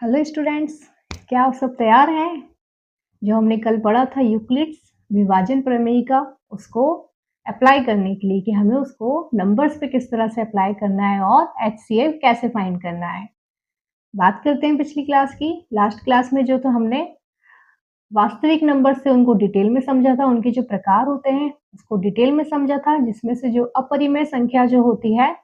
Hello students, क्या आप सब तैयार हैं? जो हमने कल पढ़ा था यूक्लिड्स विभाजन प्रमेय का, उसको अप्लाई करने के लिए कि हमें उसको नंबर्स पे किस तरह से अप्लाई करना है और एचसीएफ कैसे फाइंड करना है। बात करते हैं पिछली क्लास की। लास्ट क्लास में जो तो हमने वास्तविक नंबर से उनको डिटेल में समझा था, उनके जो प्रकार होते हैं उसको डिटेल में समझा था, जिसमें से जो अपरिमेय संख्या जो होती है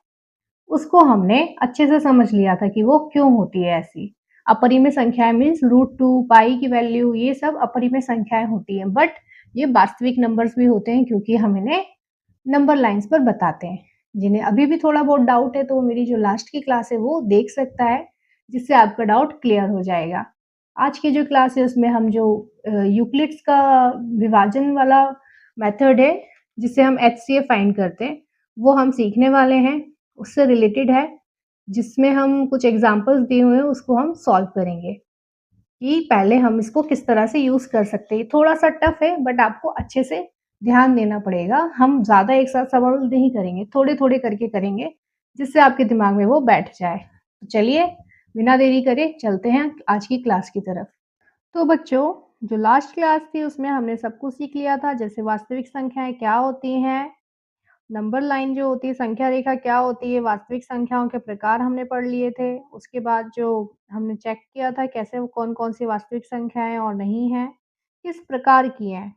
उसको हमने अच्छे से समझ लिया था कि वो क्यों होती है ऐसी। अपरिमेय संख्याएं मीन्स √2, पाई की वैल्यू, ये सब अपरिमेय संख्याएं होती हैं, बट ये वास्तविक नंबर्स भी होते हैं क्योंकि हम इन्हें नंबर लाइंस पर बताते हैं। जिन्हें अभी भी थोड़ा बहुत डाउट है तो वो मेरी जो लास्ट की क्लास है वो देख सकता है, जिससे आपका डाउट क्लियर हो जाएगा। आज की जो क्लास है उसमें हम जो यूक्लिड्स का विभाजन वाला मेथड है, जिससे हम एचसीएफ फाइंड करते हैं, वो हम सीखने वाले हैं। उससे रिलेटेड है, जिसमें हम कुछ एग्जांपल्स दिए हुए हैं उसको हम सॉल्व करेंगे कि पहले हम इसको किस तरह से यूज कर सकते हैं। थोड़ा सा टफ है बट आपको अच्छे से ध्यान देना पड़ेगा। हम ज्यादा एक साथ सवाल नहीं करेंगे, थोड़े थोड़े करके करेंगे, जिससे आपके दिमाग में वो बैठ जाए। तो चलिए बिना देरी करे चलते हैं आज की क्लास की तरफ। तो बच्चों, जो लास्ट क्लास थी उसमें हमने सब कुछ सीख लिया था, जैसे वास्तविक संख्याएं क्या होती हैं, नंबर लाइन जो होती है, संख्या रेखा क्या होती है, वास्तविक संख्याओं के प्रकार हमने पढ़ लिए थे। उसके बाद जो हमने चेक किया था कैसे वो कौन-कौन सी वास्तविक संख्याएँ और नहीं हैं, किस प्रकार की हैं,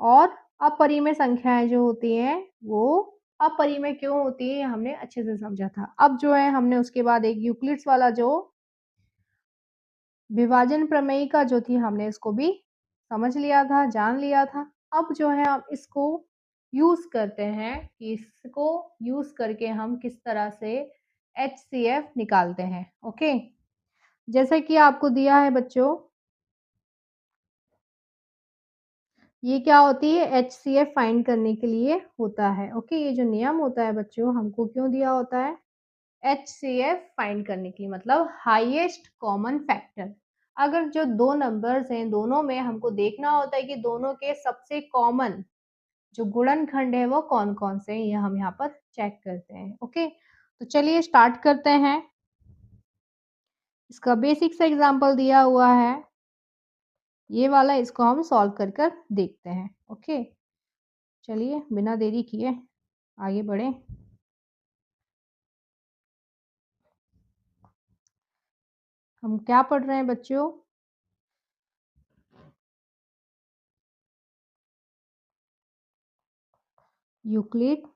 और अपरिमेय संख्याएँ जो होती हैं, वो अपरिमेय क्यों होती है, ये हमने अच्छे से समझा था। अब जो है हमने उसके बाद एक यूक्लिड्स वाला जो विभाजन प्रमेय का जो थी हमने इसको भी समझ लिया था, जान लिया था। अब जो है हम इसको यूज़ करते हैं कि इसको यूज़ करके हम किस तरह से एचसीएफ निकालते हैं। ओके, जैसे कि आपको दिया है बच्चों, ये क्या होती है, एचसीएफ फाइंड करने के लिए होता है। ओके, ये जो नियम होता है बच्चों, हमको क्यों दिया होता है, एचसीएफ फाइंड करने के लिए, मतलब हाईएस्ट कॉमन फैक्टर। अगर जो दो नंबर्स हैं दोनों में हमको देखना होता है कि दोनों के सबसे कॉमन जो गुणनखंड है वो कौन कौन से हैं, ये हम यहाँ पर चेक करते हैं। ओके, तो चलिए स्टार्ट करते हैं। इसका बेसिक सा एग्जांपल दिया हुआ है, ये वाला, इसको हम सॉल्व कर कर देखते हैं। ओके, चलिए बिना देरी किए आगे बढ़े। हम क्या पढ़ रहे हैं बच्चों, यूक्लिड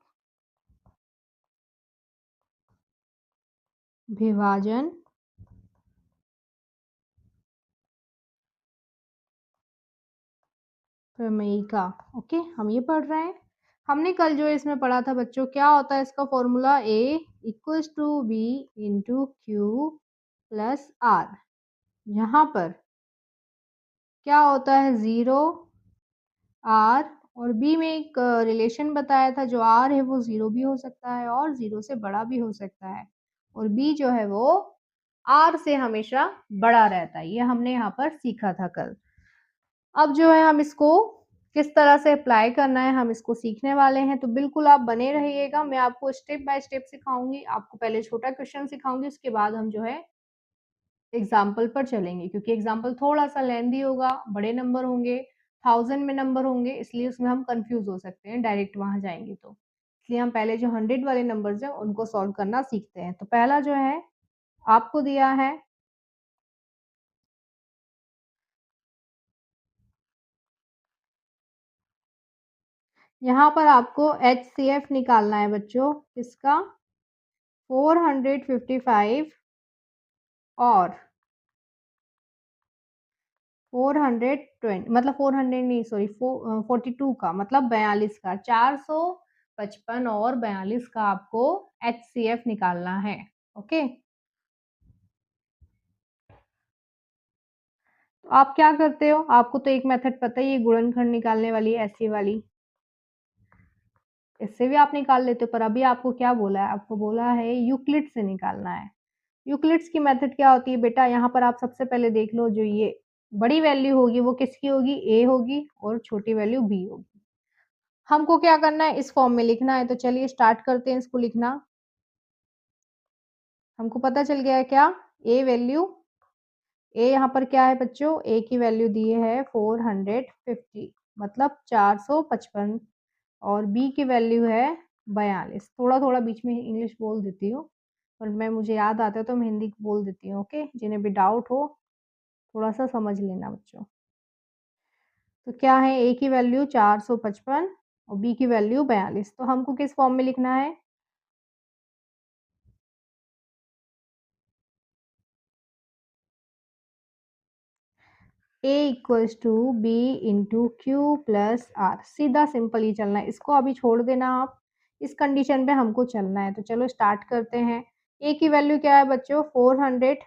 विभाजन प्रमेय का। ओके, हम ये पढ़ रहे हैं। हमने कल जो इसमें पढ़ा था बच्चों, क्या होता है इसका formula, A equals to B into Q plus R. यहाँ पर क्या होता है, जीरो, आर, और बी में एक रिलेशन बताया था, जो आर है वो जीरो भी हो सकता है और जीरो से बड़ा भी हो सकता है, और बी जो है वो आर से हमेशा बड़ा रहता है। ये हमने यहाँ पर सीखा था कल। अब जो है हम इसको किस तरह से अप्लाई करना है हम इसको सीखने वाले हैं, तो बिल्कुल आप बने रहिएगा। मैं आपको स्टेप बाय स्टेप सिखाऊंगी। आपको पहले छोटा क्वेश्चन सिखाऊंगी, उसके बाद हम जो है एग्जाम्पल पर चलेंगे, क्योंकि एग्जाम्पल थोड़ा सा लेंदी होगा, बड़े नंबर होंगे, 1000 में नंबर होंगे, इसलिए उसमें हम कंफ्यूज हो सकते हैं डायरेक्ट वहां जाएंगे तो। इसलिए हम पहले जो 100 वाले नंबर्स हैं उनको सॉल्व करना सीखते हैं। तो पहला जो है आपको दिया है, यहाँ पर आपको एचसीएफ निकालना है बच्चों, किसका, 455 और 420, मतलब 400 नहीं, सॉरी 42 का, मतलब 42 का, 455 और 42 का आपको एचसीएफ निकालना है। ओके, तो आप क्या करते हो, आपको तो एक मेथड पता ही है गुणनखंड निकालने वाली, ऐसी वाली, इससे भी आप निकाल लेते हो, पर अभी आपको क्या बोला है, आपको बोला है यूक्लिड से निकालना है। यूक्लिड्स की मेथड क्या होती है बेटा, यहाँ पर आप सबसे पहले देख लो, जो ये बड़ी वैल्यू होगी वो किसकी होगी, ए होगी, और छोटी वैल्यू बी होगी। हमको क्या करना है, इस फॉर्म में लिखना है। तो चलिए स्टार्ट करते हैं इसको लिखना। हमको पता चल गया है क्या, ए वैल्यू ए यहाँ पर क्या है बच्चों, ए की वैल्यू दी है 450 मतलब 455 और बी की वैल्यू है 42। थोड़ा-थोड़ा बीच में इंग्लिश बोल देती हूँ और मैं मुझे याद आता है तो मैं हिंदी बोल देती हूँ, ओके? जिन्हें भी डाउट हो थोड़ा-सा समझ लेना बच्चों। तो क्या है, ए की वैल्यू 455 और बी की वैल्यू 42, तो हमको किस फॉर्म में लिखना है? A equals to B into Q plus R, सीधा सिंपल ही चलना है, इसको अभी छोड़ देना आप, इस कंडीशन पे हमको चलना है। तो चलो स्टार्ट करते हैं। ए की वैल्यू क्या है बच्चों, 400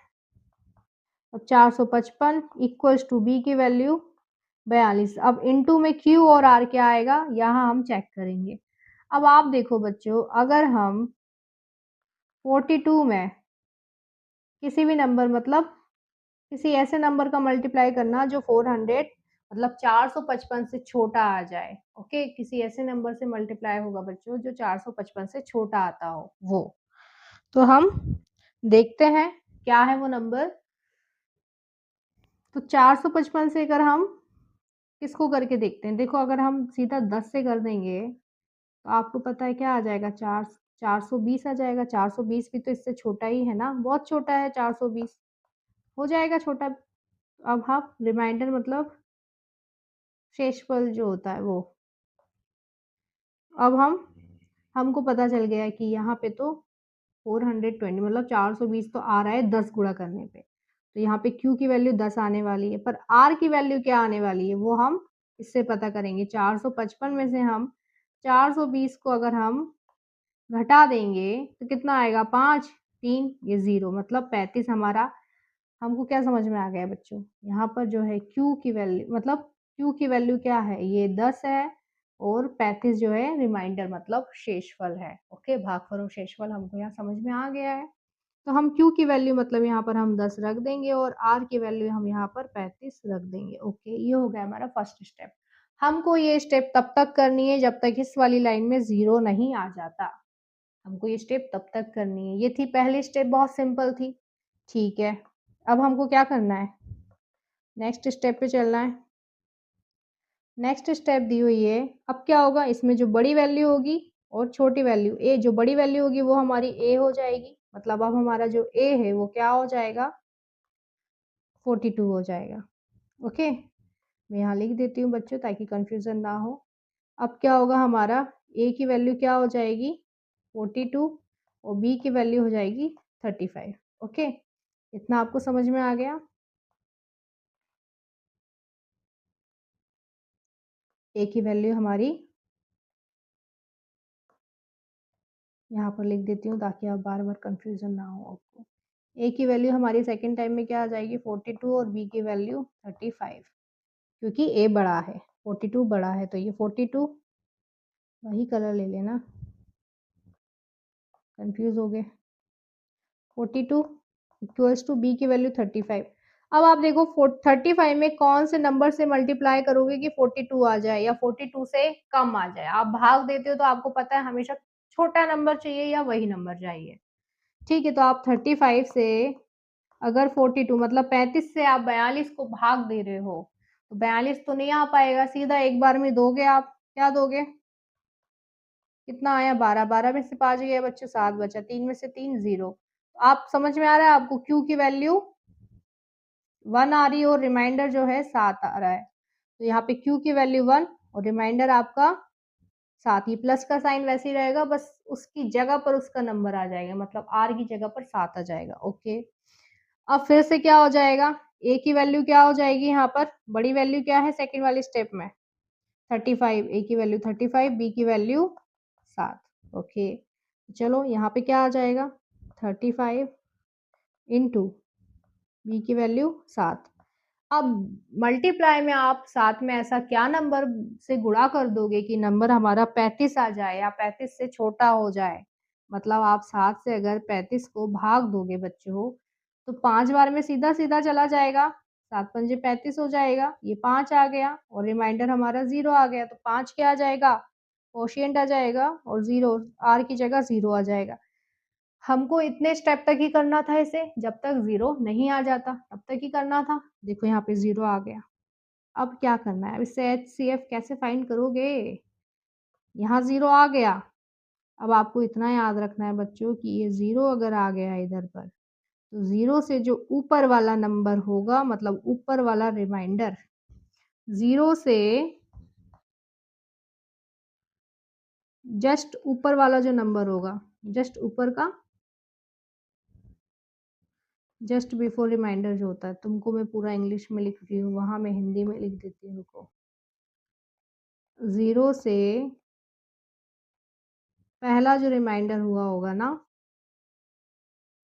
और 455 इक्वल्स टू बी की वैल्यू 42। अब इनटू में क्यू और आर क्या आएगा, यहाँ हम चेक करेंगे। अब आप देखो बच्चों, अगर हम 42 में किसी भी नंबर मतलब किसी ऐसे नंबर का मल्टीप्लाई करना जो 400 मतलब 455 से छोटा आ जाए, ओके? किसी ऐसे नंबर से मल्टीप्लाई होगा बच्चों जो 455 से छोटा आता हो वो। तो हम देखते हैं क्या है वो नंबर। तो 455 से अगर हम किसको करके देखते हैं, देखो अगर हम सीधा 10 से कर देंगे तो आपको पता है क्या आ जाएगा, 420 आ जाएगा। 420 भी तो इससे छोटा ही है ना, बहुत छोटा है 420, हो जाएगा छोटा। अब हम रिमाइंडर मतलब शेषफल जो होता है वो, अब हमको पता चल गया है कि यहाँ पे तो 420 मतलब 420 तो आ रहा है 10 गुणा करने पे, तो यहाँ पे Q की वैल्यू 10 आने वाली है, पर R की वैल्यू क्या आने वाली है वो हम इससे पता करेंगे। 455 में से हम 420 को अगर हम घटा देंगे तो कितना आएगा, 5 3 ये 0 मतलब 35 हमारा। हमको क्या समझ में आ गया बच्चों, यहाँ पर जो है Q की वैल्यू मतलब Q की वैल्यू क्या है, ये 10 है और 35 जो है रिमाइंडर मतलब शेषफल है, ओके? भागफल और शेषफल हमको यहाँ समझ में आ गया है। तो हम Q की वैल्यू मतलब यहाँ पर हम 10 रख देंगे और R की वैल्यू हम यहाँ पर 35 रख देंगे, ओके? ये हो गया हमारा फर्स्ट स्टेप। हमको ये स्टेप तब तक करनी है जब तक इस वाली लाइन में 0 नहीं आ जाता। हमको ये स्टेप तब तक करनी है। ये थी पहली स्टेप, बहुत सिंपल थी, ठीक है? अब हमको क्या करना है, नेक्स्ट स्टेप पे चलना है। नेक्स्ट स्टेप दी हुई है, अब क्या होगा, इसमें जो बड़ी वैल्यू होगी और छोटी वैल्यू ए, जो बड़ी वैल्यू होगी वो हमारी ए हो जाएगी, मतलब अब हमारा जो ए है वो क्या हो जाएगा, 42 हो जाएगा, ओके? मैं यहाँ लिख देती हूँ बच्चों ताकि कंफ्यूजन ना हो। अब क्या होगा, हमारा ए की वैल्यू क्या हो जाएगी, 42 और बी की वैल्यू हो जाएगी 35, ओके? इतना आपको समझ में आ गया। ए की वैल्यू हमारी यहाँ पर लिख देती हूँ ताकि आप बार-बार कंफ्यूजन ना हो आपको। ए की वैल्यू हमारी सेकंड टाइम में क्या आ जाएगी, 42 और बी की वैल्यू 35, क्योंकि ए बड़ा है, 42 बड़ा है तो ये 42, वही कलर ले लेना, कंफ्यूज हो गए। 42 इक्वल्स टू बी की वैल्यू 35। अब आप देखो 35 में कौन से नंबर से मल्टीप्लाई करोगे कि 42 आ जाए या 42 से कम आ जाए। आप भाग देते हो तो आपको पता है हमेशा छोटा नंबर चाहिए या वही नंबर चाहिए, ठीक है? तो आप 35 से अगर 42 मतलब 35 से आप 42 को भाग दे रहे हो तो 42 तो नहीं आ पाएगा, सीधा एक बार में दोगे आप, क्या दोगे, कितना आया 12, 12 में से 5 गया बच्चों 7 बचा, 3 में से 3 0। आप समझ में आ रहा है आपको, क्यू की वैल्यू 1 आ रही है और रिमाइंडर जो है 7 आ रहा है, तो यहाँ पे क्यू की वैल्यू 1 और रिमाइंडर आपका 7, ही प्लस का साइन वैसे ही रहेगा, बस उसकी जगह पर उसका नंबर आ जाएगा, मतलब आर की जगह पर 7 आ जाएगा, ओके? अब फिर से क्या हो जाएगा, ए की वैल्यू क्या हो जाएगी, यहाँ पर बड़ी वैल्यू क्या है सेकंड वाले स्टेप में, 35, ए की वैल्यू 35, बी की वैल्यू 7, ओके? चलो यहाँ पे क्या आ जाएगा, 35 इंटू बी की वैल्यू 7। अब मल्टीप्लाई में आप साथ में ऐसा क्या नंबर से गुणा कर दोगे कि नंबर हमारा 35 आ जाए या 35 से छोटा हो जाए, मतलब आप 7 से अगर 35 को भाग दोगे बच्चों तो 5 बार में सीधा सीधा चला जाएगा, 7 पंजे 35 हो जाएगा, ये 5 आ गया और रिमाइंडर हमारा 0 आ गया, तो 5 क्या आ जाएगा, कोशिएंट आ जाएगा और 0 आर की जगह 0 आ जाएगा। हमको इतने स्टेप तक ही करना था इसे, जब तक 0 नहीं आ जाता तब तक ही करना था। देखो यहाँ पे 0 आ गया। अब क्या करना है? अब इससे एचसीएफ कैसे फाइंड करोगे? यहाँ 0 आ गया। अब आपको इतना याद रखना है बच्चों कि ये 0 अगर आ गया इधर पर, तो 0 से जो ऊपर वाला नंबर होगा, मतलब ऊपर वाला रिमाइंडर, 0 से जस्ट ऊपर वाला जो नंबर होगा, जस्ट ऊपर का, जस्ट बिफोर रिमाइंडर जो होता है, तुमको मैं पूरा इंग्लिश में लिख रही हूँ, वहां मैं हिंदी में लिख देती हूँ। रुको। 0 से पहला जो रिमाइंडर हुआ होगा ना,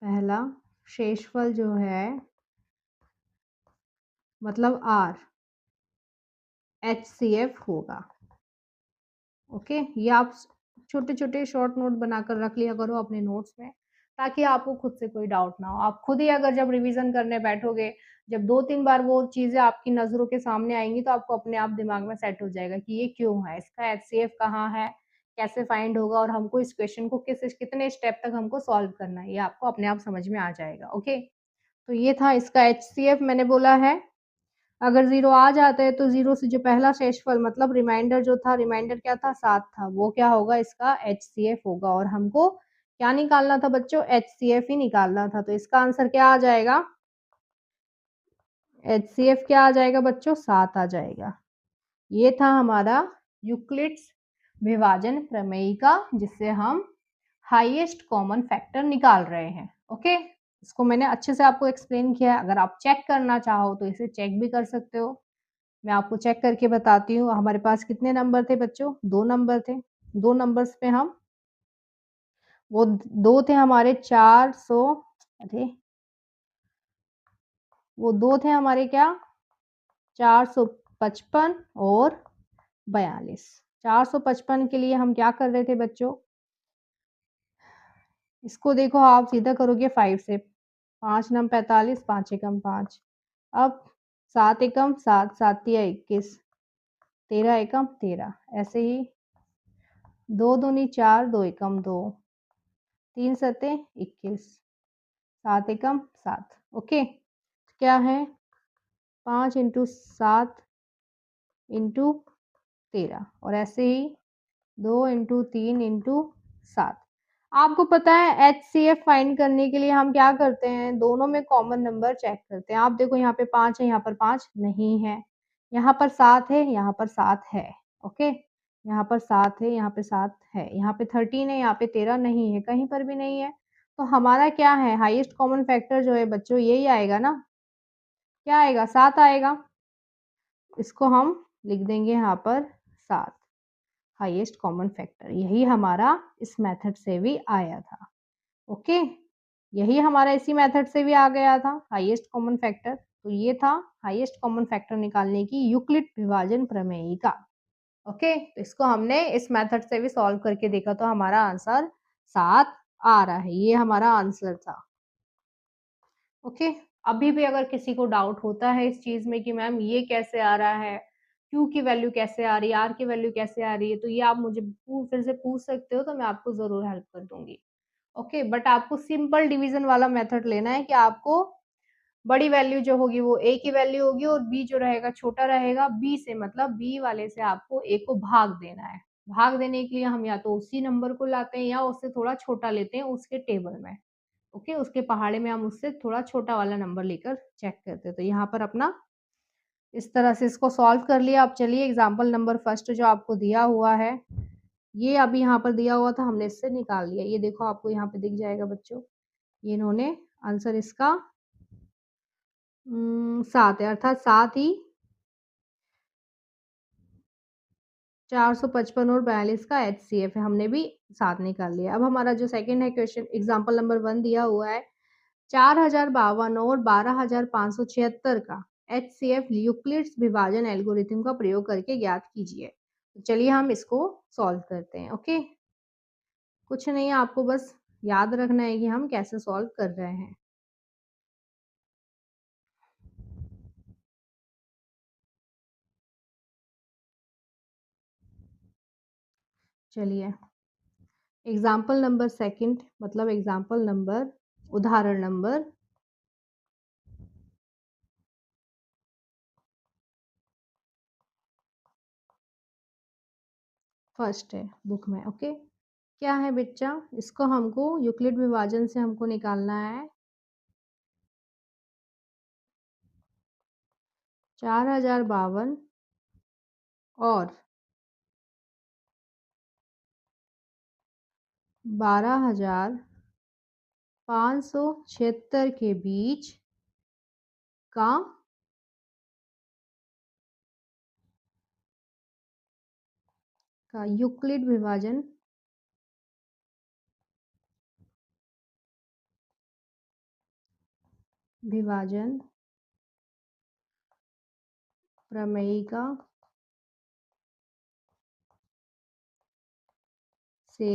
पहला शेषफल जो है, मतलब आर, एचसीएफ होगा। ओके, ये आप छोटे छोटे शॉर्ट नोट बनाकर रख लिया करो अपने नोट्स में, ताकि आपको खुद से कोई डाउट ना हो। आप खुद ही अगर जब रिवीजन करने बैठोगे, जब 2-3 बार वो चीजें आपकी नजरों के सामने आएंगी, तो आपको अपने आप दिमाग में सेट हो जाएगा कि ये क्यों है, इसका एचसीएफ कहाँ है, कैसे फाइंड होगा, और हमको इस क्वेश्चन को कितने स्टेप तक हमको सॉल्व करना है, ये आपको अपने आप समझ में आ जाएगा। ओके, तो ये था इसका एचसीएफ, मैंने बोला है। अगर 0 आ जाता है तो 0 से जो पहला शेषफल, मतलब रिमाइंडर जो था, रिमाइंडर क्या था, 7 था, वो क्या होगा, इसका एचसीएफ होगा। और हमको क्या निकालना था बच्चों, एचसीएफ ही निकालना था। तो इसका आंसर क्या आ जाएगा, एचसीएफ क्या आ जाएगा बच्चों, 7 आ जाएगा। ये था हमारा यूक्लिड्स विभाजन प्रमेय का, जिससे हम हाईएस्ट कॉमन फैक्टर निकाल रहे हैं। ओके, इसको मैंने अच्छे से आपको एक्सप्लेन किया है। अगर आप चेक करना चाहो तो इसे चेक भी कर सकते हो। मैं आपको चेक करके बताती हूँ। हमारे पास कितने नंबर थे बच्चों, 2 नंबर थे। 2 नंबर्स पे हम, वो 2 थे हमारे 400, अरे वो 2 थे हमारे क्या, 455 और 42। 455 के लिए हम क्या कर रहे थे बच्चों, इसको देखो आप सीधा करोगे 5 से, 5 नम 45, 5 एकम 5। अब 7 एकम 7, 7 तिया 21, 13 एकम 13, ऐसे ही 2 दूनी 4, 2 एकम 2, 3 सते 21, 7 एकम 7। ओके, क्या है, 5 इंटू 7 इंटू 13, और ऐसे ही 2 इंटू 3 इंटू 7। आपको पता है एच सी एफ फाइंड करने के लिए हम क्या करते हैं, दोनों में कॉमन नंबर चेक करते हैं। आप देखो यहाँ पे 5 है, यहाँ पर 5 नहीं है, यहाँ पर 7 है, यहाँ पर 7 है। ओके, यहाँ पर 7 है, यहाँ पे 7 है, यहाँ पे 13 है, यहाँ पे 13 नहीं है, कहीं पर भी नहीं है। तो हमारा क्या है, हाईएस्ट कॉमन फैक्टर जो है बच्चों, यही आएगा ना, क्या आएगा, 7 आएगा। इसको हम लिख देंगे यहाँ पर 7, हाईएस्ट कॉमन फैक्टर। यही हमारा इस मेथड से भी आया था। ओके, यही हमारा इसी मेथड से भी आ गया था, हाईएस्ट कॉमन फैक्टर। तो ये था हाईएस्ट कॉमन फैक्टर निकालने की यूक्लिड विभाजन प्रमेय का। ओके, तो इसको हमने इस मेथड से भी सॉल्व करके देखा, तो हमारा आंसर 7 आ रहा है। ये हमारा आंसर था। ओके, अभी भी अगर किसी को डाउट होता है इस चीज में कि मैम ये कैसे आ रहा है, क्यू की वैल्यू कैसे आ रही है, आर की वैल्यू कैसे आ रही है, तो ये आप मुझे फिर से पूछ सकते हो, तो मैं आपको जरूर हेल्प कर दूंगी। ओके, बट आपको सिंपल डिवीजन वाला मेथड लेना है कि आपको बड़ी वैल्यू जो होगी वो ए की वैल्यू होगी, और बी जो रहेगा छोटा रहेगा। बी से मतलब बी वाले से आपको ए को भाग देना है। भाग देने के लिए हम या तो उसी नंबर को लाते हैं, या उससे थोड़ा छोटा लेते हैं उसके टेबल में। ओके, उसके पहाड़े में हम उससे थोड़ा छोटा वाला नंबर लेकर चेक करते हैं। तो यहाँ पर अपना इस तरह से इसको सॉल्व कर लिया। अब चलिए एग्जाम्पल नंबर फर्स्ट जो आपको दिया हुआ है, ये अभी यहाँ पर दिया हुआ था, हमने इससे निकाल लिया। ये देखो आपको यहाँ पे दिख जाएगा बच्चों, ये इन्होंने आंसर इसका 7 है, अर्थात 7 ही 455 और 42 का एचसीएफ है। हमने भी 7 निकाल लिया। अब हमारा जो सेकंड है क्वेश्चन, एग्जाम्पल नंबर 1 दिया हुआ है, 4052 और 12576 का एचसीएफ यूक्लिड्स विभाजन एल्गोरिथम का प्रयोग करके ज्ञात कीजिए। तो चलिए हम इसको सॉल्व करते हैं। ओके, कुछ नहीं है, आपको बस याद रखना है कि हम कैसे सॉल्व कर रहे हैं। चलिए, एग्जाम्पल नंबर सेकंड मतलब एग्जाम्पल नंबर उदाहरण नंबर फर्स्ट है बुक में। ओके, क्या है बच्चा, इसको हमको यूक्लिड विभाजन से हमको निकालना है 4052 और 12576 के बीच का यूक्लिड विभाजन विभाजन प्रमेयिका से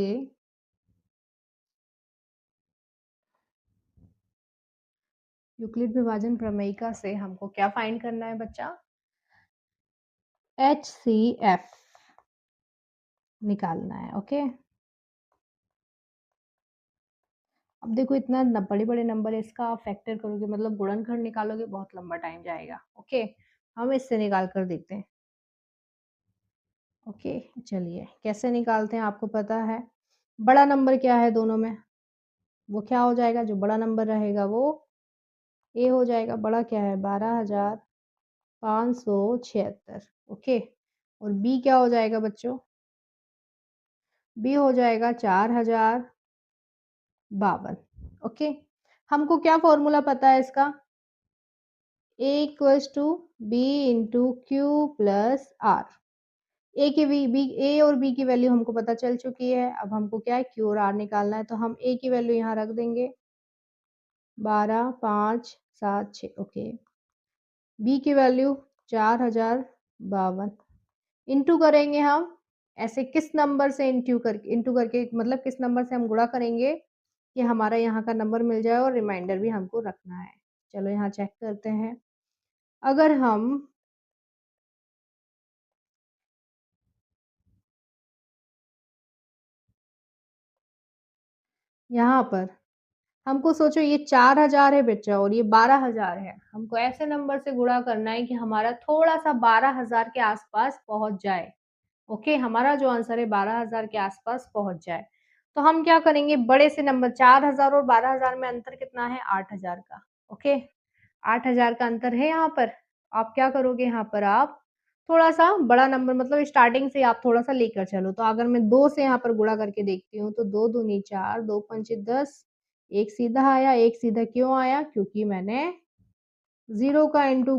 यूक्लिड विभाजन प्रमेयिका से हमको क्या फाइंड करना है बच्चा, HCF निकालना है। ओके, अब देखो इतना बड़े बड़े नंबर है, इसका आप फैक्टर करोगे मतलब गुणनखंड निकालोगे, बहुत लंबा टाइम जाएगा। ओके, हम इससे निकाल कर देखते हैं। ओके, चलिए कैसे निकालते हैं, आपको पता है बड़ा नंबर क्या है दोनों में, वो क्या हो जाएगा, जो बड़ा नंबर रहेगा वो ए हो जाएगा। बड़ा क्या है, 12576। ओके, और बी क्या हो जाएगा बच्चों, बी हो जाएगा 4052। ओके, हमको क्या फॉर्मूला पता है इसका, A equals to B into Q plus R. A की बी ए और बी की वैल्यू हमको पता चल चुकी है, अब हमको क्या है क्यू और आर निकालना है, तो हम ए की वैल्यू यहाँ रख देंगे 12576। ओके, बी की वैल्यू 4052 इंटू करेंगे हम, ऐसे किस नंबर से इंटू करके मतलब किस नंबर से हम गुणा करेंगे कि हमारा यहाँ का नंबर मिल जाए और रिमाइंडर भी हमको रखना है। चलो यहाँ चेक करते हैं, अगर हम यहाँ पर हमको सोचो ये 4000 है बच्चा और ये 12000 है, हमको ऐसे नंबर से गुणा करना है कि हमारा थोड़ा सा 12000 के आसपास पहुंच जाए। ओके, हमारा जो आंसर है 12000 के आसपास पहुंच जाए, तो हम क्या करेंगे, बड़े से नंबर 4000 और 12000 में अंतर कितना है, 8000 का। ओके, 8000 का अंतर है यहाँ पर, आप क्या करोगे यहाँ पर, आप थोड़ा सा बड़ा नंबर मतलब स्टार्टिंग से आप थोड़ा सा लेकर चलो, तो अगर मैं 2 से यहाँ पर गुणा करके देखती हूँ तो 2 दूनी 4, 2 पंचे 10, एक सीधा आया, एक सीधा क्यों आया, क्योंकि मैंने 0 का इंटू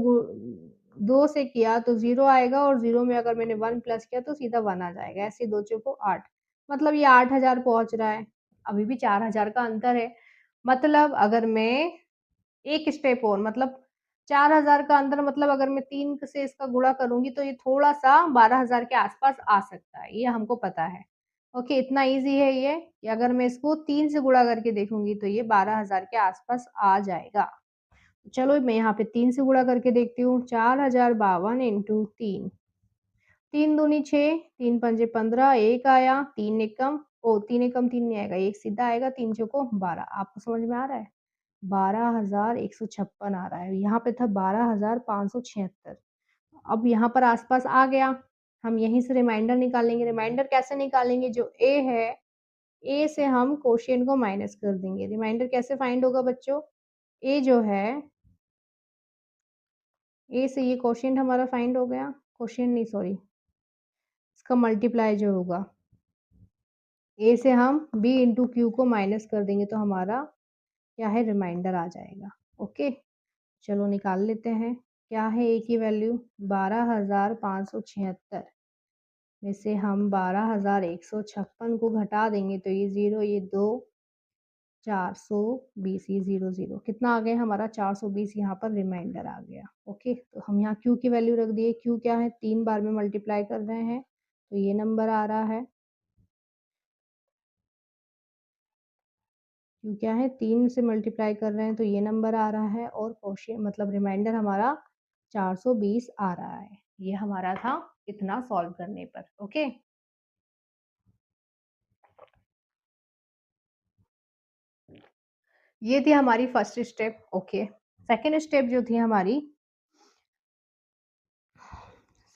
2 से किया तो 0 आएगा और 0 में अगर मैंने 1 प्लस किया तो सीधा 1 आ जाएगा, ऐसे 2 चौको 8, मतलब ये 8000 पहुंच रहा है, अभी भी 4000 का अंतर है। मतलब अगर मैं एक स्टेप और मतलब 4000 का अंतर, मतलब अगर मैं 3 से इसका गुणा करूँगी तो ये थोड़ा-सा 12000 के आस-पास आ सकता है, ये हमको पता है। ओके, इतना ईज़ी है ये कि अगर मैं इसको 3 से गुणा करके देखूँगी तो ये 12000 के आस-पास आ जाएगा। चलो मैं यहाँ पे 3 से गुणा करके देखती हूँ, 4052 इंटू 3, 3 दूनी 6, 3 पंजे 15, 1 आया, 3 एकम 3 एकम 3 नहीं आएगा, 1 सीधा आएगा, 3 चौको 12, आपको समझ में आ रहा है? 12,156 आ रहा है, यहाँ पे था 12,576। अब यहाँ पर आस-पास आ गया, हम यहीं से रिमाइंडर निकालेंगे, रिमाइंडर कैसे निकालेंगे, जो ए है, ए से हम कोशिएंट को माइनस कर देंगे, रिमाइंडर कैसे फाइंड होगा बच्चों, ए जो है, ए से ये कोशिएंट हमारा फाइंड हो गया, कोशिएंट नहीं सॉरी, इसका मल्टीप्लाई जो होगा, ए से हम बी इंटू क्यू को माइनस कर देंगे तो हमारा क्या है, रिमाइंडर आ जाएगा। ओके, चलो निकाल लेते हैं, क्या है ए की वैल्यू 12,576 में से हम 12,156 को घटा देंगे तो ये 0 ये 2, 420, ये 0 0 कितना आ गया हमारा 420, यहाँ पर रिमाइंडर आ गया। ओके, तो हम यहाँ क्यू की वैल्यू रख दिए, क्यू क्या है 3 बार में मल्टीप्लाई कर रहे हैं तो ये नंबर आ रहा है, क्यू क्या है 3 से मल्टीप्लाई कर रहे हैं तो ये नंबर आ रहा है, और क्वोशिएंट मतलब रिमाइंडर हमारा 420 आ रहा है। ये हमारा था इतना सॉल्व करने पर। ओके, ये थी हमारी first step, okay. Second step जो थी हमारी,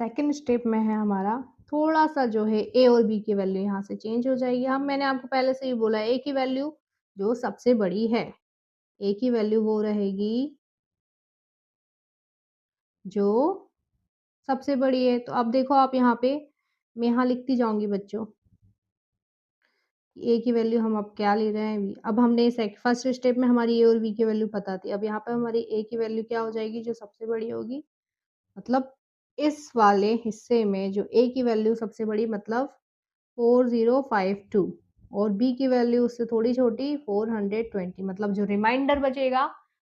सेकंड स्टेप में है हमारा थोड़ा-सा जो है ए और बी की वैल्यू यहाँ से चेंज हो जाएगी। हम मैंने आपको पहले से ही बोला है ए की वैल्यू जो सबसे बड़ी है, ए की वैल्यू वो रहेगी जो सबसे बड़ी है। तो अब देखो आप यहाँ पे, मैं यहाँ लिखती जाऊँगी बच्चों, ए की वैल्यू हम अब क्या ले रहे हैं बी। अब हमने फर्स्ट स्टेप में हमारी ए और बी की वैल्यू पता थी। अब यहाँ पे हमारी ए की वैल्यू क्या हो जाएगी जो सबसे बड़ी होगी, मतलब इस वाले हिस्से में जो ए की वैल्यू सबसे बड़ी मतलब 4052 और बी की वैल्यू उससे थोड़ी छोटी 420, मतलब जो रिमाइंडर बचेगा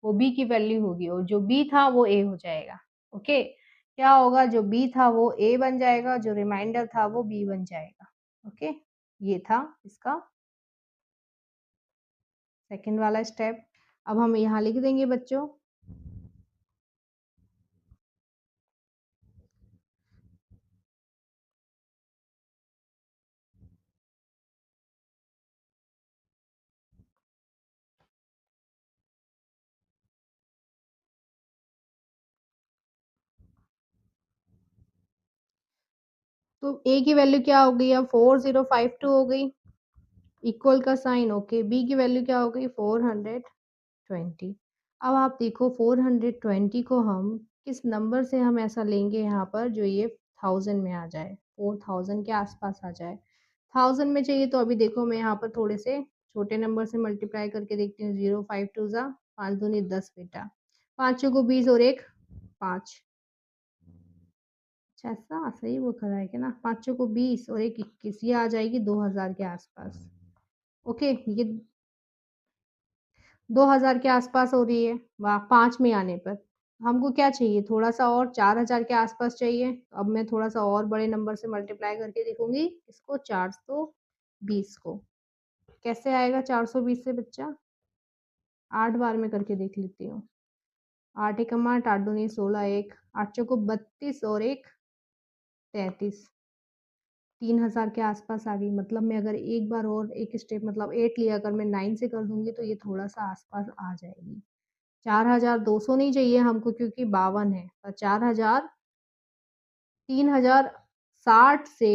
वो बी की वैल्यू होगी और जो बी था वो ए हो जाएगा। ओके, क्या होगा, जो बी था वो ए बन जाएगा, जो रिमाइंडर था वो बी बन जाएगा। ओके, ये था इसका सेकंड वाला स्टेप। अब हम यहाँ लिख देंगे बच्चों, तो ए की वैल्यू क्या हो गई, अब 4052 हो गई, इक्वल का साइन, ओके। बी की वैल्यू क्या हो गई 420। अब आप देखो 420 को हम किस नंबर से हम ऐसा लेंगे यहाँ पर जो ये 1000 में आ जाए, 4000 के आसपास आ जाए। 1000 में चाहिए तो अभी देखो मैं यहाँ पर थोड़े से छोटे नंबर से मल्टीप्लाई करके देखती हूँ। 052 जा 5 दूनी 10 बेटा, 5 को 20 और एक 5, अच्छा ऐसा सही वो करा है क्या ना, 5 को 20 और एक 21, ये आ जाएगी 2000 के आसपास। ओके, ये 2000 के आसपास हो रही है, वाह 5 में आने पर। हमको क्या चाहिए, थोड़ा-सा और 4000 के आसपास चाहिए। अब मैं थोड़ा-सा और बड़े नंबर से मल्टीप्लाई करके देखूँगी इसको, 420 को। कैसे आएगा 420 से बच्चा? 8 बार में करके देख लेती हूँ। 8 एकम 8, 8 दूनी 16, 1 8 चौको 32 और एक 33, 3000 के आसपास आ गई। मतलब मैं अगर एक बार और एक स्टेप मतलब 8 लिया, अगर मैं 9 से कर दूँगी तो ये थोड़ा-सा आसपास आ जाएगी। 4200 नहीं चाहिए हमको क्योंकि 52 है, और 4000 3060 से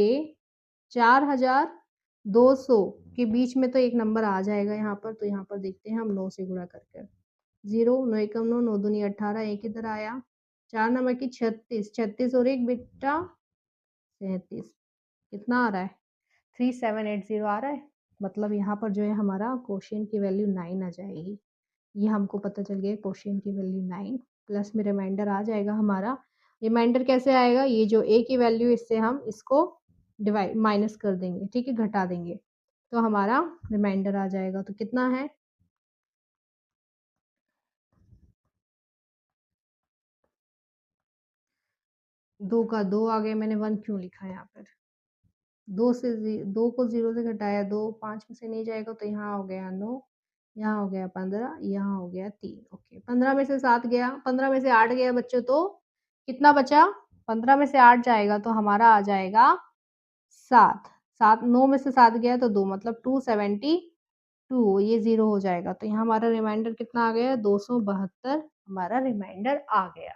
4200 के बीच में तो एक नंबर आ जाएगा यहाँ पर। तो यहाँ पर देखते हैं हम 9 से गुणा करके, 0 9 एकम 9, 9 दूनी 18, एक इधर आया, 4 नमक 36, 36 और एक बेटा 37, कितना आ रहा है 3780 आ रहा है। मतलब यहाँ पर जो है हमारा क्वोशिएंट की वैल्यू 9 आ जाएगी। ये हमको पता चल गया क्वोशिएंट की वैल्यू 9, प्लस में रिमाइंडर आ जाएगा हमारा। रिमाइंडर कैसे आएगा, ये जो ए की वैल्यू इससे हम इसको डिवाइड माइनस कर देंगे, ठीक है, घटा देंगे तो हमारा रिमाइंडर आ जाएगा। तो कितना है, दो का दो आ गया, मैंने 1 क्यों लिखा है यहाँ पर, दो से दो को 0 से घटाया, दो 5 में से नहीं जाएगा तो यहाँ हो गया 9, यहाँ हो गया 15, यहाँ हो गया 3। ओके, 15 में से 7 गया, 15 में से 8 गया बच्चों, तो कितना बचा, 15 में से 8 जाएगा तो हमारा आ जाएगा 7, 7 9 में से 7 गया तो 2, मतलब 272, ये 0 हो जाएगा। तो यहाँ हमारा रिमाइंडर कितना आ गया, 272 हमारा रिमाइंडर आ गया।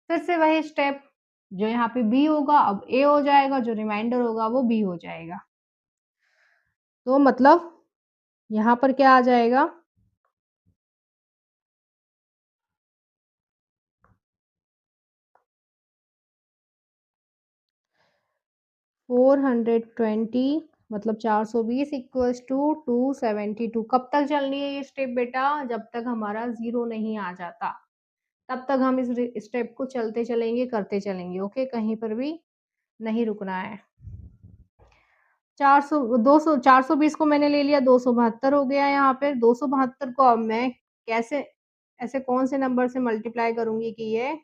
फिर से वही स्टेप, जो यहाँ पे बी होगा अब ए हो जाएगा, जो रिमाइंडर होगा वो बी हो जाएगा। तो मतलब यहाँ पर क्या आ जाएगा, 420 मतलब 420 इक्वल्स टू 272। कब तक चलनी है ये स्टेप बेटा, जब तक हमारा 0 नहीं आ जाता, तब तक हम इस स्टेप को चलते चलेंगे, करते चलेंगे। ओके, कहीं पर भी नहीं रुकना है। 400 200 420 को मैंने ले लिया, 272 हो गया यहाँ पे। 272 को अब मैं कैसे, ऐसे कौन से नंबर से मल्टीप्लाई करूँगी कि ये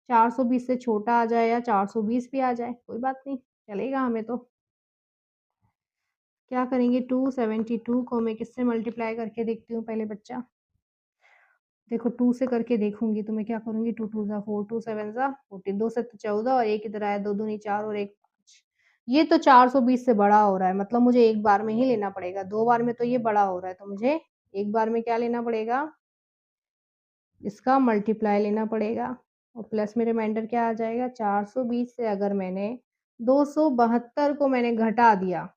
420 से छोटा आ जाए या 420 भी आ जाए, कोई बात नहीं, चलेगा हमें तो। क्या करेंगे, 272 को मैं किससे मल्टीप्लाई करके देखती हूँ पहले बच्चा, देखो 2 से करके देखूँगी तो मैं क्या करूँगी, 2 2 ज़ा 4, 2 7 ज़ा 14, 2 से तो 14 और एक इधर आया, 2 दूनी 4 और एक 5। ये तो 420 से बड़ा हो रहा है, मतलब मुझे एक बार में ही लेना पड़ेगा, 2 बार में तो ये बड़ा हो रहा है, तो मुझे एक बार में क्या लेना पड़ेगा, इसका मल्टीप्लाई लेना पड़ेगा और प्लस में रिमाइंडर क्या आ जाएगा 420 से अगर मैंने 272 को मैंने घटा दिया,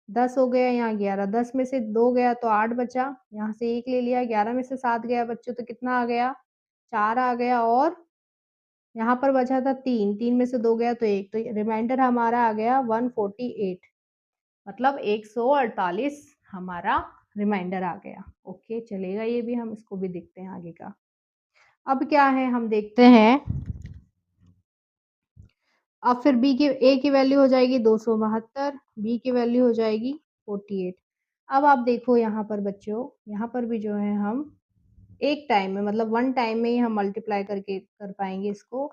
10 हो गया यहाँ 11, 10 में से 2 गया तो 8 बचा, यहाँ से 1 ले लिया, 11 में से 7 गया बच्चों तो कितना आ गया 4 आ गया और यहाँ पर बचा था 3, 3 में से 2 गया तो 1, तो रिमाइंडर हमारा आ गया 148, मतलब 148 हमारा रिमाइंडर आ गया। ओके चलेगा, ये भी हम इसको भी देखते हैं आगे का। अब क्या है हम देखते हैं, अब फिर बी की ए की वैल्यू हो जाएगी 272, बी की वैल्यू हो जाएगी 48। अब आप देखो यहाँ पर बच्चों, यहाँ पर भी जो है हम एक टाइम में मतलब वन टाइम में ही हम मल्टीप्लाई करके कर पाएंगे इसको,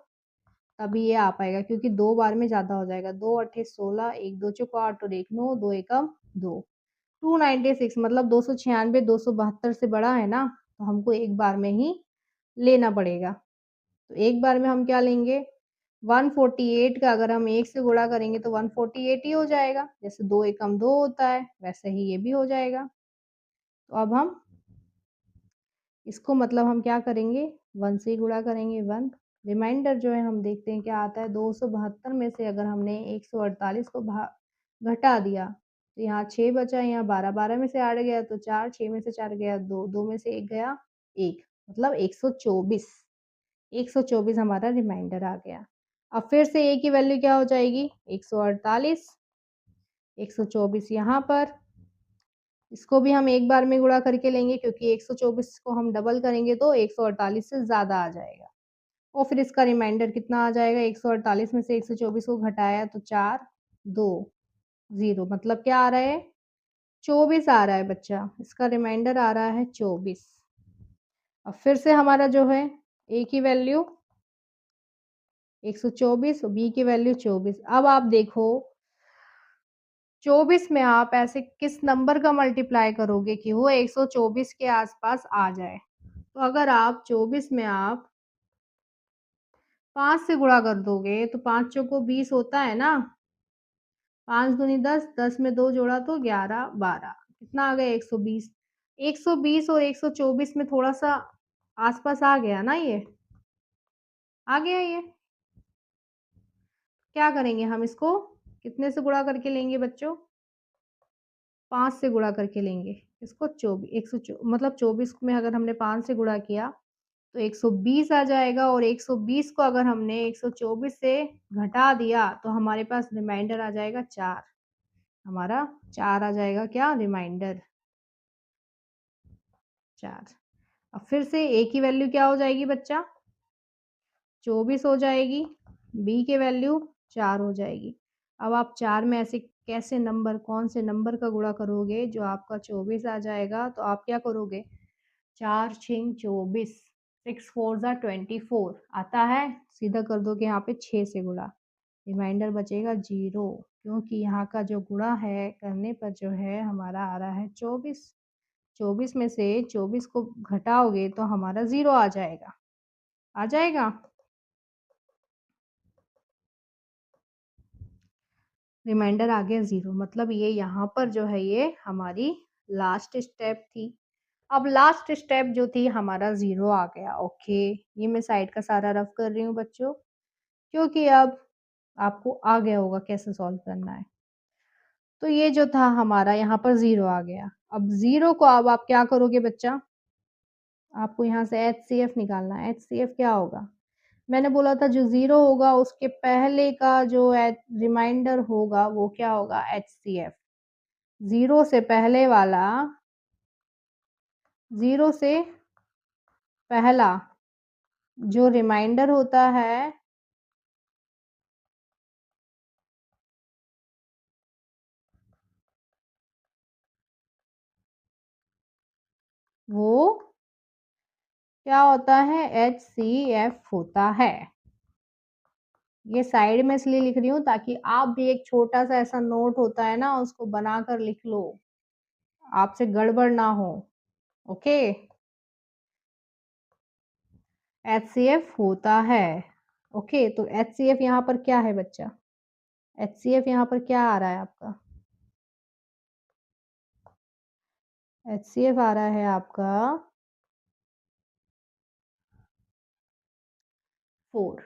तभी ये आ पाएगा क्योंकि 2 बार में ज़्यादा हो जाएगा। 2 अट्ठे 16, 1 2 चौको 8 और 1 9, 2 एकम 2, 296 मतलब 296 272 से बड़ा है ना, तो हमको एक बार में ही लेना पड़ेगा। तो एक बार में हम क्या लेंगे 148 का अगर हम 1 से गुणा करेंगे तो 148 ही हो जाएगा, जैसे 2 एकम 2 होता है वैसे ही ये भी हो जाएगा। तो अब हम इसको मतलब हम क्या करेंगे 1 से ही गुणा करेंगे 1, रिमाइंडर जो है हम देखते हैं क्या आता है 272 में से अगर हमने 148 को घटा दिया तो यहाँ 6 बचा, यहाँ 12, 12 में से 8 गया तो 4, 6 में से 4 गया 2, 2 में से 1 गया 1, मतलब 124, 124 हमारा रिमाइंडर आ गया। अब फिर से ए की वैल्यू क्या हो जाएगी 148, 124 यहाँ पर, इसको भी हम एक बार में गुणा करके लेंगे क्योंकि 124 को हम डबल करेंगे तो 148 से ज़्यादा आ जाएगा और फिर इसका रिमाइंडर कितना आ जाएगा 148 में से 124 को घटाया तो 4 2 0 मतलब क्या आ रहा है 24 आ रहा है बच्चा, इसका रिमाइंडर आ रहा है 24। अब फिर से हमारा जो है ए की वैल्यू 124 और बी की वैल्यू 24। अब आप देखो 24 में आप ऐसे किस नंबर का मल्टीप्लाई करोगे कि वो 124 के आसपास आ जाए। तो अगर आप 24 में आप 5 से गुणा कर दोगे तो 5 चौको 20 होता है ना, 5 दूनी 10, 10 में 2 जोड़ा तो 11 12, कितना आ गया 120, 120 और 124 में थोड़ा सा आसपास आ गया ना, ये आ गया ये। क्या करेंगे हम इसको कितने से गुणा करके लेंगे बच्चों 5 से गुणा करके लेंगे इसको 24 मतलब 24 में अगर हमने 5 से गुणा किया तो 120 आ जाएगा और 120 को अगर हमने 124 से घटा दिया तो हमारे पास रिमाइंडर आ जाएगा 4, हमारा 4 आ जाएगा क्या रिमाइंडर 4। अब फिर से ए की वैल्यू क्या हो जाएगी बच्चा 24 हो जाएगी, बी की वैल्यू 4 हो जाएगी। अब आप 4 में ऐसे कैसे नंबर कौन से नंबर का गुणा करोगे जो आपका 24 आ जाएगा, तो आप क्या करोगे 4 6 24, 6 4 ज़ा 24 आता है, सीधा कर दोगे यहाँ पे 6 से गुणा, रिमाइंडर बचेगा 0 क्योंकि यहाँ का जो गुणा है करने पर जो है हमारा आ रहा है 24, 24 में से 24 को घटाओगे तो हमारा 0 आ जाएगा, आ जाएगा। रिमाइंडर आ गया 0 मतलब ये यहाँ पर जो है ये हमारी लास्ट स्टेप थी। अब लास्ट स्टेप जो थी हमारा 0 आ गया। ओके ये मैं साइड का सारा रफ कर रही हूँ बच्चों क्योंकि अब आपको आ गया होगा कैसे सॉल्व करना है। तो ये जो था हमारा यहाँ पर 0 आ गया। अब 0 को अब आप क्या करोगे बच्चा, आपको यहाँ से HCF निकालना है। HCF क्या होगा, मैंने बोला था जो 0 होगा उसके पहले का जो रिमाइंडर होगा वो क्या होगा HCF। 0 से पहले वाला, 0 से पहला जो रिमाइंडर होता है वो क्या होता है HCF होता है। ये साइड में इसलिए लिख रही हूँ ताकि आप भी एक छोटा सा ऐसा नोट होता है ना उसको बनाकर लिख लो, आपसे गड़बड़ ना हो। ओके HCF होता है। ओके तो HCF यहाँ पर क्या है बच्चा, HCF यहाँ पर क्या आ रहा है आपका HCF आ रहा है आपका 4।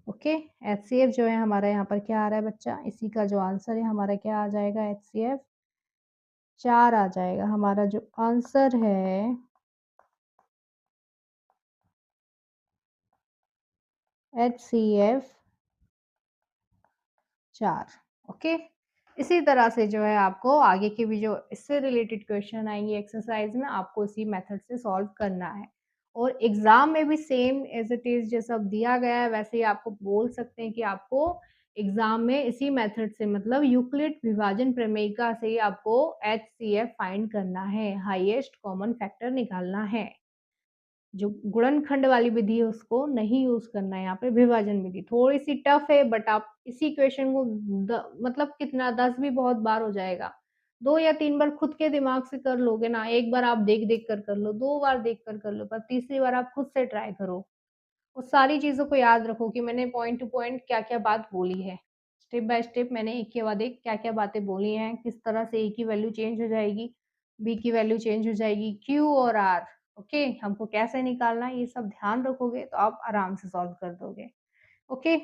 ओके, HCF जो है हमारा यहाँ पर क्या आ रहा है बच्चा, इसी का जो आंसर है हमारा क्या आ जाएगा, HCF 4 आ जाएगा। हमारा जो आंसर है HCF 4। ओके, इसी तरह से जो है आपको आगे के भी जो इससे रिलेटेड क्वेश्चन आएंगे एक्सरसाइज में, आपको इसी मेथड से सॉल्व करना है। और एग्जाम में भी सेम एज इट इज जैसा दिया गया है वैसे ही आपको बोल सकते हैं कि आपको एग्जाम में इसी मेथड से, मतलब यूक्लिड विभाजन प्रमेयिका से ही आपको HCF फाइंड करना है, हाईएस्ट कॉमन फैक्टर निकालना है। जो गुणनखंड वाली विधि है उसको नहीं यूज करना है, यहाँ पे विभाजन विधि थोड़ी सी टफ है, बट आप इसी क्वेश्चन को मतलब कितना 10 भी बहुत बार हो जाएगा, 2 या 3 बार खुद के दिमाग से कर लोगे ना, एक बार आप देख देख कर लो, 2 बार देख कर लो, पर तीसरी बार आप खुद से ट्राई करो। उस सारी चीजों को याद रखो कि मैंने पॉइंट टू पॉइंट क्या क्या बात बोली है, स्टेप बाय स्टेप मैंने एक के बाद एक क्या क्या बातें बोली हैं, किस तरह से ए की वैल्यू चेंज हो जाएगी, बी की वैल्यू चेंज हो जाएगी, क्यू और आर, ओके, हमको कैसे निकालना है, ये सब ध्यान रखोगे तो आप आराम से सॉल्व कर दोगे। ओके,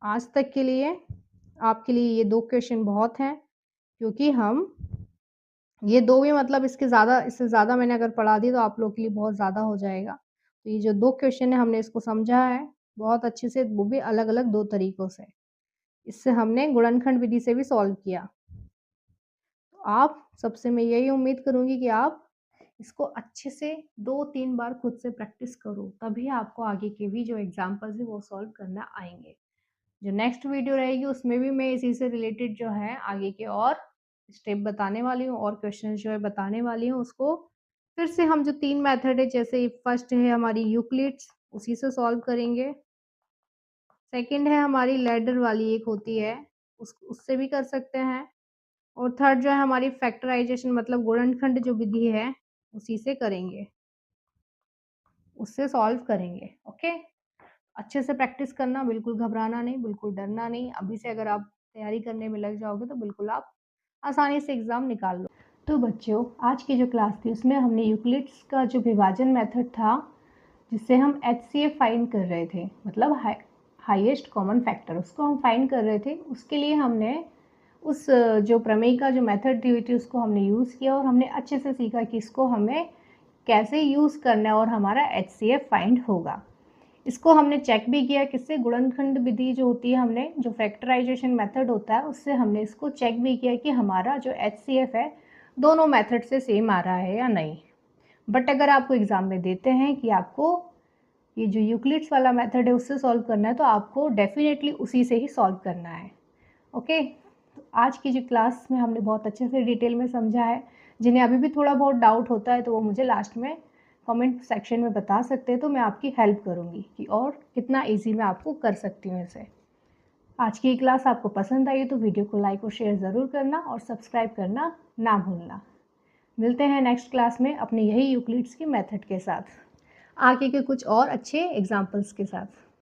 आज तक के लिए आपके लिए ये 2 क्वेश्चन बहुत हैं, क्योंकि हम ये 2 भी मतलब इससे ज़्यादा मैंने अगर पढ़ा दी तो आप लोग के लिए बहुत ज़्यादा हो जाएगा। तो ये जो 2 क्वेश्चन है हमने इसको समझा है बहुत अच्छे से, वो भी अलग-अलग 2 तरीकों से। इससे हमने गुणनखंड विधि से भी सॉल्व किया। तो आप सबसे मैं यही उम्मीद करूँगी कि आप इसको अच्छे से 2-3 बार खुद से प्रैक्टिस करो, तभी आपको आगे के भी जो एग्ज़ाम्पल्स हैं वो सॉल्व करना आएँगे। जो नेक्स्ट वीडियो रहेगी उसमें भी मैं इसी से रिलेटेड जो है आगे के और स्टेप बताने वाली हूँ और क्वेश्चन जो है बताने वाली हूँ, उसको फिर से हम जो 3 मेथड है, जैसे फर्स्ट है हमारी यूक्लिड्स, उसी से सॉल्व करेंगे। सेकंड है हमारी लैडर वाली एक होती है, उससे भी कर सकते हैं। और थर्ड जो है हमारी फैक्टराइजेशन मतलब गुणनखंड जो विधि है उसी से करेंगे, उससे सॉल्व करेंगे। ओके, अच्छे से प्रैक्टिस करना, बिल्कुल घबराना नहीं, बिल्कुल डरना नहीं। अभी से अगर आप तैयारी करने में लग जाओगे तो बिल्कुल आप आसानी से एग्ज़ाम निकाल लो। तो बच्चों, आज की जो क्लास थी उसमें हमने यूक्लिड्स का जो विभाजन मेथड था, जिससे हम HCF फाइंड कर रहे थे, मतलब हाईएस्ट कॉमन फैक्टर, उसको हम फाइंड कर रहे थे। उसके लिए हमने उस जो प्रमेय का जो मेथड दी हुई थी उसको हमने यूज़ किया और हमने अच्छे से सीखा कि इसको हमें कैसे यूज़ करना है और हमारा HCF फाइंड होगा। इसको हमने चेक भी किया किससे, गुणनखंड विधि जो होती है, हमने जो फैक्टराइजेशन मेथड होता है उससे हमने इसको चेक भी किया कि हमारा जो HCF है दोनों मेथड से सेम आ रहा है या नहीं। बट अगर आपको एग्ज़ाम में देते हैं कि आपको ये जो यूक्लिड्स वाला मेथड है उससे सॉल्व करना है, तो आपको डेफिनेटली उसी से ही सॉल्व करना है। ओके, तो आज की जो क्लास में हमने बहुत अच्छे से डिटेल में समझा है। जिन्हें अभी भी थोड़ा बहुत डाउट होता है तो वो मुझे लास्ट में कमेंट सेक्शन में बता सकते हैं, तो मैं आपकी हेल्प करूँगी कि और कितना ईजी मैं आपको कर सकती हूँ इसे। आज की क्लास आपको पसंद आई तो वीडियो को लाइक और शेयर ज़रूर करना और सब्सक्राइब करना ना भूलना। मिलते हैं नेक्स्ट क्लास में अपने यही यूक्लिड्स की मेथड के साथ, आगे के कुछ और अच्छे एग्जाम्पल्स के साथ।